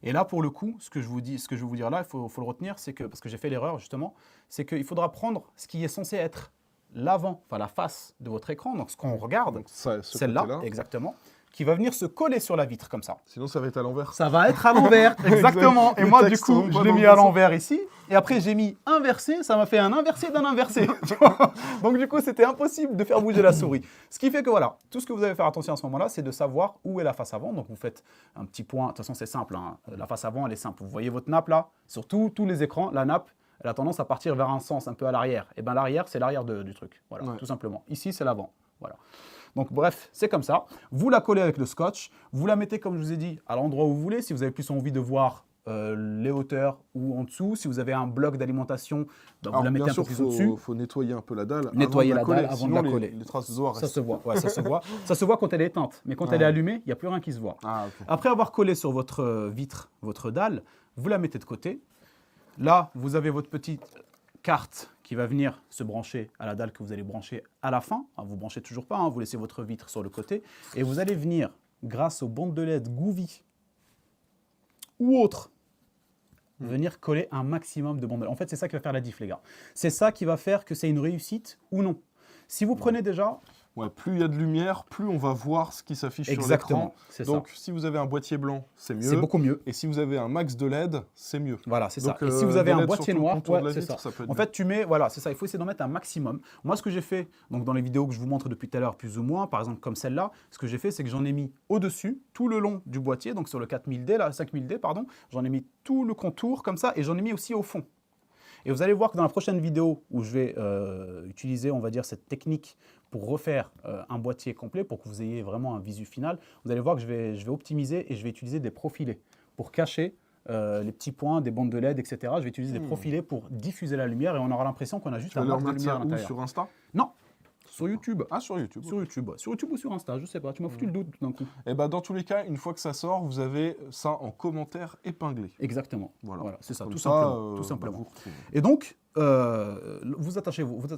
Et là, pour le coup, ce que je vais vous dire là, il faut le retenir, c'est que, parce que j'ai fait l'erreur justement, c'est qu'il faudra prendre ce qui est censé être l'avant, enfin la face de votre écran, donc ce qu'on regarde, Donc celle-là, exactement, qui va venir se coller sur la vitre comme ça. Sinon, ça va être à l'envers. Ça va être à l'envers, exactement. Et Le moi, du texte, coup, on je voit l'ai dans mis le à sens. l'envers ici. Et après, j'ai mis inversé. Ça m'a fait un inversé d'un inversé. Tu vois. Donc, du coup, c'était impossible de faire bouger la souris. Ce qui fait que voilà, tout ce que vous allez faire attention à ce moment-là, c'est de savoir où est la face avant. Donc, vous faites un petit point. De toute façon, c'est simple, hein. La face avant, elle est simple. Vous voyez votre nappe là. Sur tous les écrans, la nappe, elle a tendance à partir vers un sens un peu à l'arrière. Et bien, l'arrière, c'est l'arrière du truc. Voilà, tout simplement. Ici, c'est l'avant. Voilà. Donc bref, c'est comme ça. Vous la collez avec le scotch, vous la mettez comme je vous ai dit à l'endroit où vous voulez. Si vous avez plus envie de voir les hauteurs ou en dessous, si vous avez un bloc d'alimentation, vous la mettez un peu plus au-dessus. Il faut nettoyer un peu la dalle Nettoyer la dalle coller, avant de la sinon coller. Les traces de doigts Ça restent. se voit, ouais, ça se voit. Ça se voit quand elle est éteinte, mais quand elle est allumée, il n'y a plus rien qui se voit. Ah, ok. Après avoir collé sur votre vitre, votre dalle, vous la mettez de côté. Là, vous avez votre petite carte qui va venir se brancher à la dalle que vous allez brancher à la fin. Vous ne branchez toujours pas, vous laissez votre vitre sur le côté. Et vous allez venir, grâce aux bandes de LED Goovy ou autres, venir coller un maximum de bandes de LED. En fait, c'est ça qui va faire la diff, les gars. C'est ça qui va faire que c'est une réussite ou non. Si vous prenez déjà... Ouais, plus il y a de lumière, plus on va voir ce qui s'affiche sur Exactement, l'écran. c'est Donc, si vous avez un boîtier blanc, c'est mieux. C'est beaucoup mieux. Et si vous avez un max de LED, c'est mieux. Voilà, c'est ça. Donc, Et si vous avez de un LED boîtier sur tout le noir, contour de la c'est vitre, ça. ça peut être En bien. fait, tu mets, voilà, c'est ça. Il faut essayer d'en mettre un maximum. Moi, ce que j'ai fait, donc dans les vidéos que je vous montre depuis tout à l'heure, plus ou moins, par exemple comme celle-là, ce que j'ai fait, c'est que j'en ai mis au-dessus, tout le long du boîtier, donc sur le 4000D, là, 5000D, pardon, j'en ai mis tout le contour comme ça, et j'en ai mis aussi au fond. Et vous allez voir que dans la prochaine vidéo où je vais utiliser, on va dire, cette technique pour refaire un boîtier complet, pour que vous ayez vraiment un visu final, vous allez voir que je vais optimiser et je vais utiliser des profilés pour cacher les petits points, des bandes de LED, etc. Je vais utiliser des profilés pour diffuser la lumière et on aura l'impression qu'on a juste Tu vas un leur max de mettre lumière à ça où, l'intérieur. sur Insta? Non, sur YouTube. Ah, sur YouTube. Sur YouTube. Sur YouTube ou sur Insta, je sais pas. Tu m'as foutu le doute d'un coup. Et bah, dans tous les cas, une fois que ça sort, vous avez ça en commentaire épinglé. Exactement. Voilà. C'est ça, Comme tout ça, simplement. Tout bah, simplement. vous retrouvez. Et donc,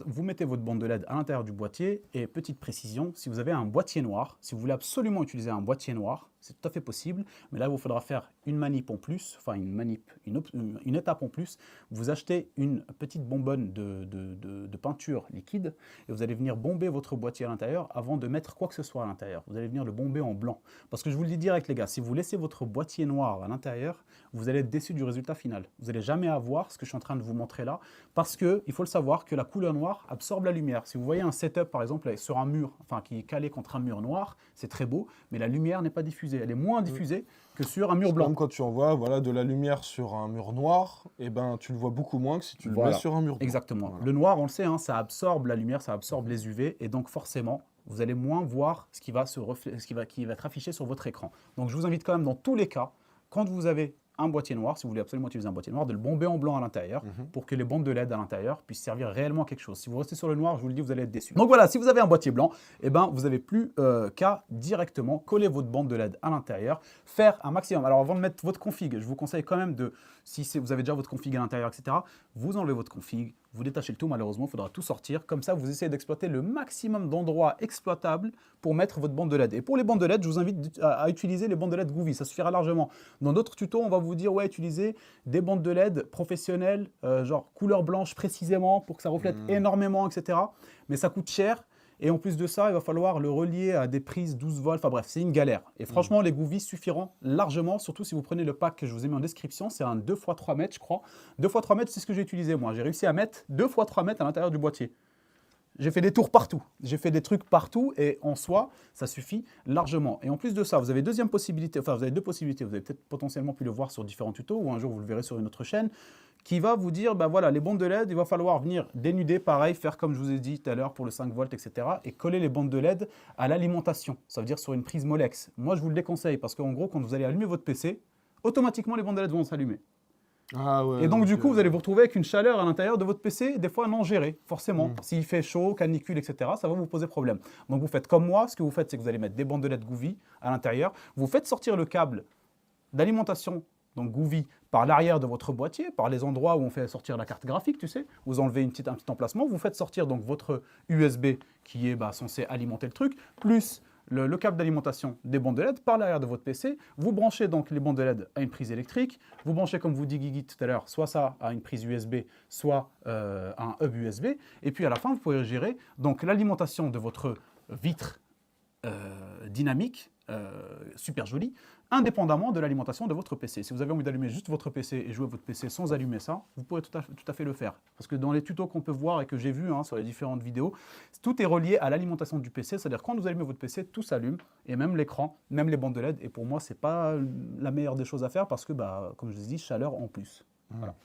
vous mettez votre bande de LED à l'intérieur du boîtier. Et petite précision, si vous avez un boîtier noir, si vous voulez absolument utiliser un boîtier noir, c'est tout à fait possible. Mais là, il vous faudra faire une manip en plus, enfin une étape en plus. Vous achetez une petite bonbonne de peinture liquide et vous allez venir bomber votre boîtier à l'intérieur avant de mettre quoi que ce soit à l'intérieur. Vous allez venir le bomber en blanc. Parce que je vous le dis direct, les gars, si vous laissez votre boîtier noir à l'intérieur, vous allez être déçu du résultat final. Vous n'allez jamais avoir ce que je suis en train de vous montrer là. Parce qu'il faut le savoir que la couleur noire absorbe la lumière. Si vous voyez un setup, par exemple, sur un mur, enfin qui est calé contre un mur noir, c'est très beau, mais la lumière n'est pas diffusée. Elle est moins diffusée que sur un mur C'est blanc. comme quand tu envoies de la lumière sur un mur noir, et ben tu le vois beaucoup moins que si tu le mets sur un mur blanc. Exactement. Voilà. Le noir, on le sait, ça absorbe la lumière, ça absorbe les UV, et donc forcément, vous allez moins voir ce qui va être affiché sur votre écran. Donc je vous invite quand même, dans tous les cas, quand vous avez un boîtier noir, si vous voulez absolument utiliser un boîtier noir, de le bomber en blanc à l'intérieur pour que les bandes de LED à l'intérieur puissent servir réellement à quelque chose. Si vous restez sur le noir, je vous le dis, vous allez être déçu. Donc voilà, si vous avez un boîtier blanc, eh ben, vous n'avez plus qu'à directement coller votre bande de LED à l'intérieur, faire un maximum. Alors avant de mettre votre config, je vous conseille quand même de, si vous avez déjà votre config à l'intérieur, etc., vous enlevez votre config, vous détachez le tout, malheureusement, il faudra tout sortir. Comme ça, vous essayez d'exploiter le maximum d'endroits exploitables pour mettre votre bande de LED. Et pour les bandes de LED, je vous invite à utiliser les bandes de LED Goovy, ça suffira largement. Dans d'autres tutos, on va vous dire, ouais, utilisez des bandes de LED professionnelles, genre couleur blanche précisément, pour que ça reflète énormément, etc. Mais ça coûte cher. Et en plus de ça, il va falloir le relier à des prises 12 volts. Enfin bref, c'est une galère. Et franchement, les Goovy suffiront largement, surtout si vous prenez le pack que je vous ai mis en description. C'est un 2x3 mètres, je crois. 2x3 mètres, c'est ce que j'ai utilisé moi. J'ai réussi à mettre 2x3 mètres à l'intérieur du boîtier. J'ai fait des tours partout. J'ai fait des trucs partout et en soi, ça suffit largement. Et en plus de ça, vous avez deuxième possibilité, enfin vous avez deux possibilités. Vous avez peut-être potentiellement pu le voir sur différents tutos ou un jour vous le verrez sur une autre chaîne. qui va vous dire, bah voilà, les bandes de LED, il va falloir venir dénuder, pareil, faire comme je vous ai dit tout à l'heure pour le 5 volts, etc. et coller les bandes de LED à l'alimentation, ça veut dire sur une prise Molex. Moi, je vous le déconseille parce qu'en gros, quand vous allez allumer votre PC, automatiquement, les bandes de LED vont s'allumer. Ah ouais, Et donc, du coup, vous allez vous retrouver avec une chaleur à l'intérieur de votre PC, des fois non gérée, forcément. S'il fait chaud, canicule, etc., ça va vous poser problème. Donc, vous faites comme moi, ce que vous faites, c'est que vous allez mettre des bandes de LED Gouvy à l'intérieur, vous faites sortir le câble d'alimentation, donc Gouvy, par l'arrière de votre boîtier, par les endroits où on fait sortir la carte graphique, tu sais, vous enlevez un petit emplacement, vous faites sortir donc votre USB qui est censé alimenter le truc, plus le câble d'alimentation des bandes de LED par l'arrière de votre PC. Vous branchez donc les bandes de LED à une prise électrique. Vous branchez, comme vous dit Guigui tout à l'heure, soit ça à une prise USB, soit un hub USB. Et puis à la fin, vous pouvez gérer donc l'alimentation de votre vitre dynamique, super jolie, indépendamment de l'alimentation de votre PC. Si vous avez envie d'allumer juste votre PC et jouer votre PC sans allumer ça, vous pourrez tout à fait le faire. Parce que dans les tutos qu'on peut voir et que j'ai vus sur les différentes vidéos, tout est relié à l'alimentation du PC. C'est-à-dire quand vous allumez votre PC, tout s'allume, et même l'écran, même les bandes de LED. Et pour moi, c'est pas la meilleure des choses à faire parce que, comme je vous ai dit, chaleur en plus. Voilà.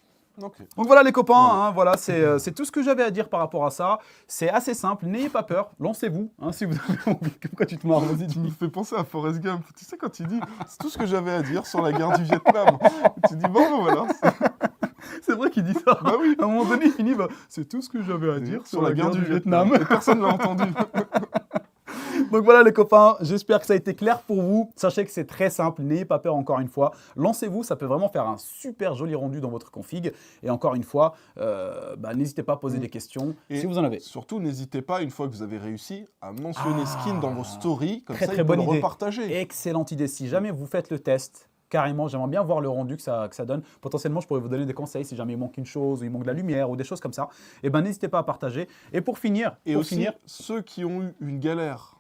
Ok. Donc voilà les copains, voilà, c'est tout ce que j'avais à dire par rapport à ça. C'est assez simple, n'ayez pas peur, lancez-vous si vous avez envie. Pourquoi tu te marres? Vas-y, Tu me fais penser à Forrest Gump. Tu sais, quand il dit « C'est tout ce que j'avais à dire sur la guerre du Vietnam ». Tu dis « Bon, voilà. C'est vrai qu'il dit ça. Bah oui. À un moment donné, il finit c'est tout ce que j'avais à dire sur la guerre du Vietnam. » Et personne l'a entendu. Donc voilà les copains, j'espère que ça a été clair pour vous. Sachez que c'est très simple, n'ayez pas peur encore une fois. Lancez-vous, ça peut vraiment faire un super joli rendu dans votre config. Et encore une fois, n'hésitez pas à poser des questions si vous en avez. Surtout, n'hésitez pas, une fois que vous avez réussi, à mentionner Skin dans vos stories. Comme très, ça, très il peut bonne le idée. repartager. Excellente idée. Si jamais vous faites le test, carrément, j'aimerais bien voir le rendu que ça donne. Potentiellement, je pourrais vous donner des conseils si jamais il manque une chose, ou il manque de la lumière, ou des choses comme ça. Et n'hésitez pas à partager. Et pour finir, ceux qui ont eu une galère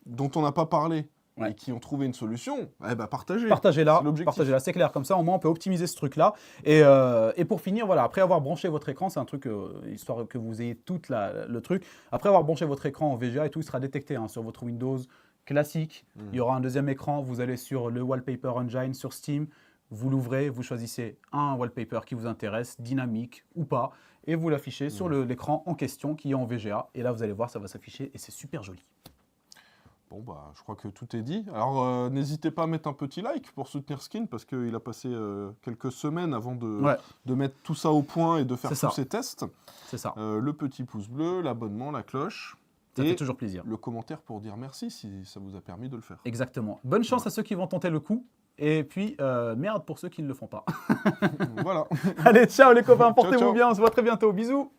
dont on n'a pas parlé Ouais. et qui ont trouvé une solution, partagez. Partagez-la, C'est l'objectif. c'est clair. Comme ça, au moins, on peut optimiser ce truc-là. Et pour finir, voilà, après avoir branché votre écran, c'est un truc, histoire que vous ayez tout le truc. Après avoir branché votre écran en VGA et tout, il sera détecté sur votre Windows classique. Il y aura un deuxième écran. Vous allez sur le Wallpaper Engine sur Steam. Vous l'ouvrez, vous choisissez un wallpaper qui vous intéresse, dynamique ou pas, et vous l'affichez sur l'écran en question qui est en VGA. Et là, vous allez voir, ça va s'afficher et c'est super joli. Bon, je crois que tout est dit. Alors, n'hésitez pas à mettre un petit like pour soutenir Skin, parce qu'il a passé quelques semaines avant de mettre tout ça au point et de faire tous ces tests. C'est ça. Le petit pouce bleu, l'abonnement, la cloche. Ça fait toujours plaisir. Le commentaire pour dire merci si ça vous a permis de le faire. Exactement. Bonne chance à ceux qui vont tenter le coup. Et puis, merde pour ceux qui ne le font pas. Voilà. Allez, ciao les copains, Ciao, portez-vous ciao. bien, on se voit très bientôt. Bisous.